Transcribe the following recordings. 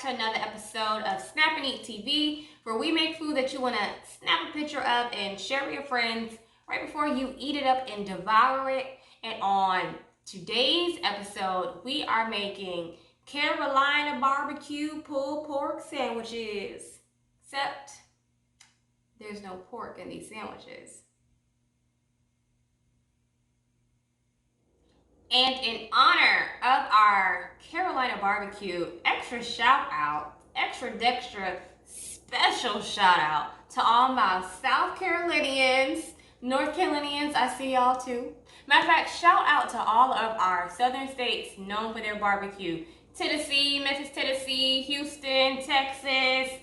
back to another episode of Snap and Eat TV, where we make food that you want to snap a picture of and share with your friends right before you eat it up and devour it. And on today's episode, we are making Carolina barbecue pulled pork sandwiches. Except there's no pork in these sandwiches. And in honor of our Carolina barbecue, extra shout out, extra dextra, special shout out to all my South Carolinians, North Carolinians, I see y'all too. Matter of fact, shout out to all of our southern states known for their barbecue. Tennessee, Memphis, Tennessee, Houston, Texas.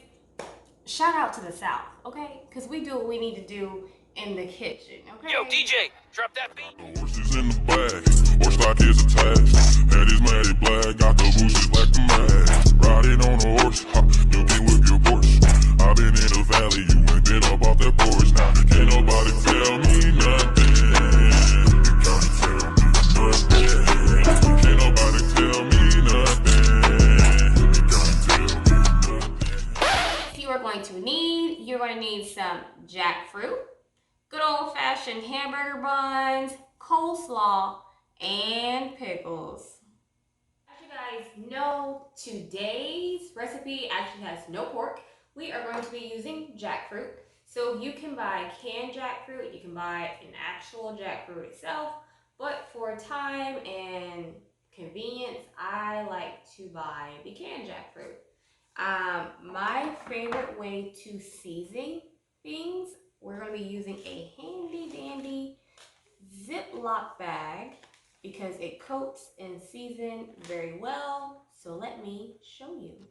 Shout out to the South, okay? Because we do what we need to do in the kitchen, okay? Yo, DJ, drop that beat. Horses in the bag, horse stock is attached. Head is matted black, got the bushes black to match. Riding on a horse, you can whip your Porsche. I've been in the valley, you ain't been up off that porch. Now can't nobody tell me nothing. You can't tell me nothing. Can't nobody tell me nothing. You can't tell me nothing. You're going to need some jackfruit, good old-fashioned hamburger buns, coleslaw, and pickles. As you guys know, today's recipe actually has no pork. We are going to be using jackfruit. So you can buy canned jackfruit, you can buy an actual jackfruit itself, but for time and convenience, I like to buy the canned jackfruit. My favorite way to season things, we're going to be using a handy dandy ziplock bag because it coats and seasons very well. So let me show you.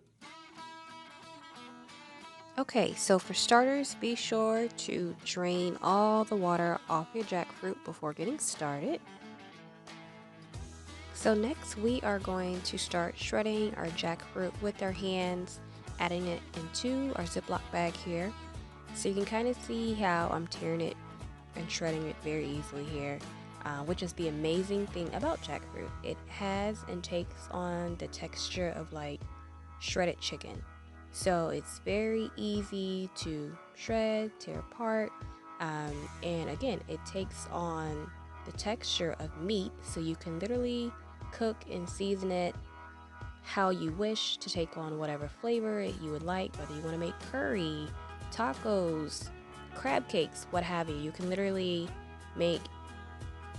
Okay, so for starters, be sure to drain all the water off your jackfruit before getting started. So next we are going to start shredding our jackfruit with our hands, adding it into our Ziploc bag here. So you can kind of see how I'm tearing it and shredding it very easily here, which is the amazing thing about jackfruit. It has and takes on the texture of like shredded chicken. So it's very easy to shred, tear apart, and again, it takes on the texture of meat, so you can literally cook and season it how you wish to take on whatever flavor you would like, whether you want to make curry, tacos, crab cakes, what have you. You can literally make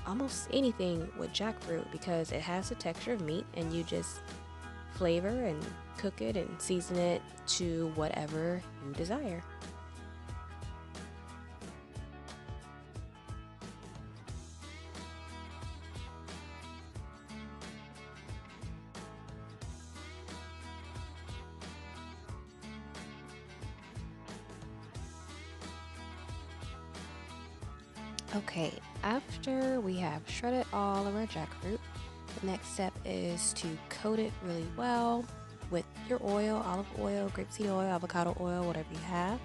almost anything with jackfruit because it has the texture of meat, and you just flavor and cook it and season it to whatever you desire. Okay, after we have shredded all of our jackfruit, the next step is to coat it really well with your oil, olive oil, grapeseed oil, avocado oil, whatever you have.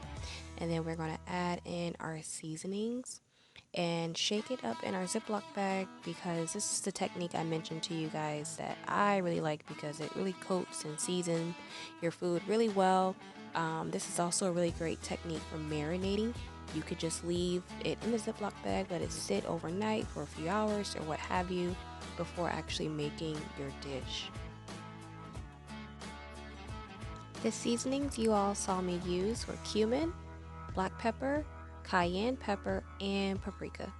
And then we're going to add in our seasonings and shake it up in our Ziploc bag, because this is the technique I mentioned to you guys that I really like because it really coats and seasons your food really well. This is also a really great technique for marinating. You could just leave it in the Ziploc bag, let it sit overnight for a few hours or what have you before actually making your dish. The seasonings you all saw me use were cumin, black pepper, cayenne pepper, and paprika.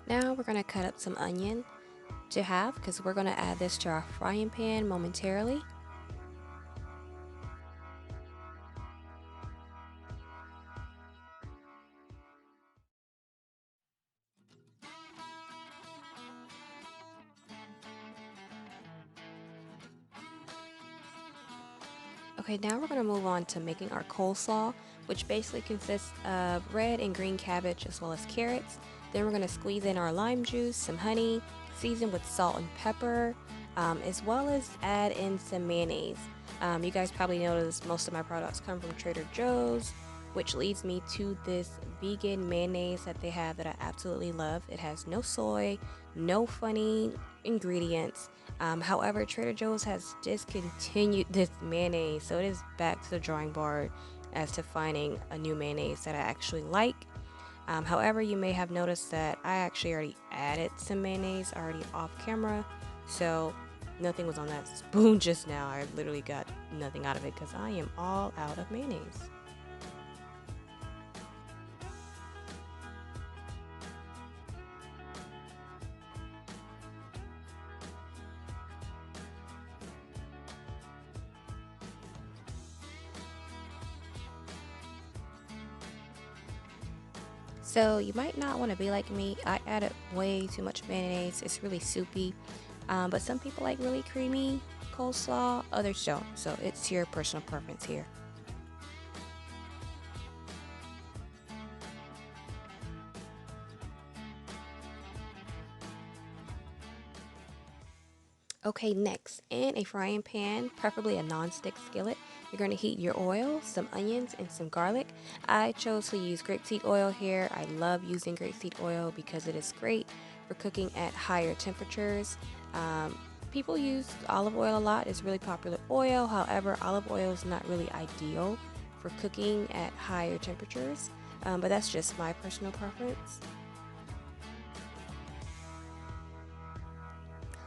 Now we're going to cut up some onion to half because we're going to add this to our frying pan momentarily. Okay, now we're going to move on to making our coleslaw, which basically consists of red and green cabbage as well as carrots. Then we're going to squeeze in our lime juice, some honey, season with salt and pepper, as well as add in some mayonnaise. You guys probably noticed most of my products come from Trader Joe's. which leads me to this vegan mayonnaise that they have that I absolutely love. It has no soy, no funny ingredients. However, Trader Joe's has discontinued this mayonnaise, so it is back to the drawing board as to finding a new mayonnaise that I actually like. However, you may have noticed that I actually already added some mayonnaise already off camera, so nothing was on that spoon just now. I literally got nothing out of it because I am all out of mayonnaise. So you might not want to be like me. I added way too much mayonnaise. It's really soupy. But some people like really creamy coleslaw, others don't. So it's your personal preference here. Okay, next, in a frying pan, preferably a non-stick skillet, you're going to heat your oil, some onions, and some garlic. I chose to use grapeseed oil here. I love using grapeseed oil because it is great for cooking at higher temperatures. People use olive oil a lot. It's really popular oil. However, olive oil is not really ideal for cooking at higher temperatures, but that's just my personal preference.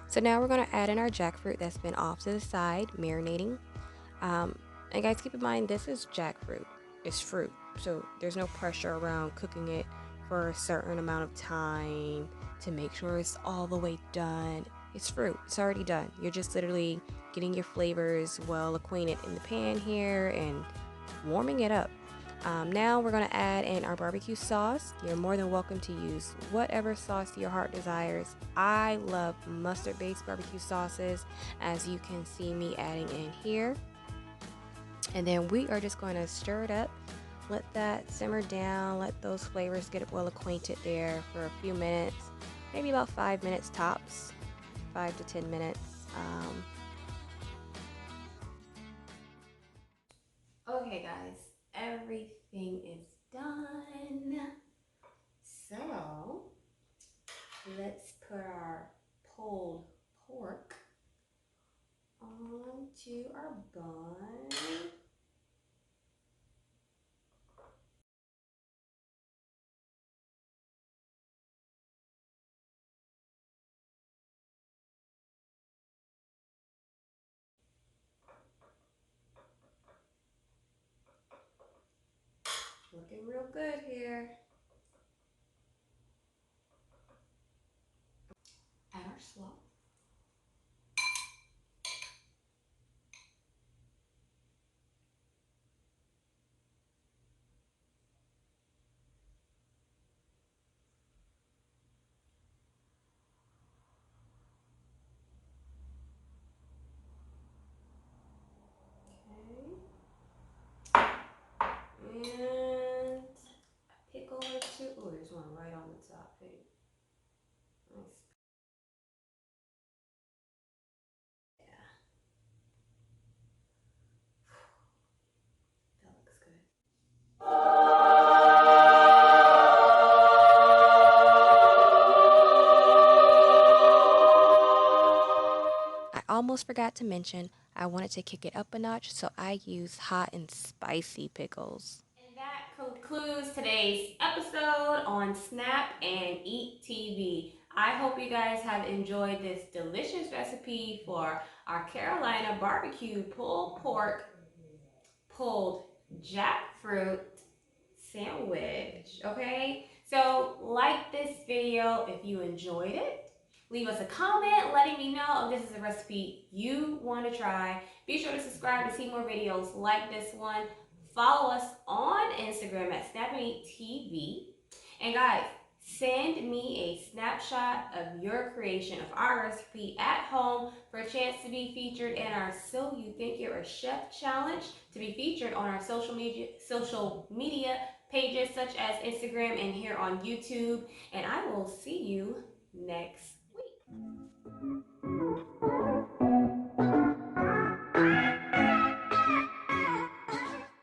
So now we're going to add in our jackfruit that's been off to the side, marinating. And guys, keep in mind, this is jackfruit. It's fruit. So there's no pressure around cooking it for a certain amount of time to make sure it's all the way done. It's fruit. It's already done. You're just literally getting your flavors well acquainted in the pan here and warming it up. Now we're going to add in our barbecue sauce. You're more than welcome to use whatever sauce your heart desires. I love mustard-based barbecue sauces, as you can see me adding in here. And then we are just going to stir it up. Let that simmer down. Let those flavors get well acquainted there for a few minutes. Maybe about 5 minutes tops. 5 to 10 minutes. Okay, guys, everything is done. So let's put our pulled pork onto our bun. Looking real good here. Add our slaw. Okay. And a pickle or two. Oh, there's one right on the top. Hey. Nice. Yeah. That looks good. I almost forgot to mention, I wanted to kick it up a notch, so I used hot and spicy pickles. And that concludes today's episode on Snap and Eat TV. I hope you guys have enjoyed this delicious recipe for our Carolina barbecue pulled pork, pulled jackfruit sandwich. Okay, so like this video if you enjoyed it. Leave us a comment letting me know if this is a recipe you want to try. Be sure to subscribe to see more videos like this one. Follow us on Instagram at Snap&EatTV. And guys, send me a snapshot of your creation of our recipe at home for a chance to be featured in our So You Think You're a Chef challenge, to be featured on our social media pages such as Instagram and here on YouTube. And I will see you next week.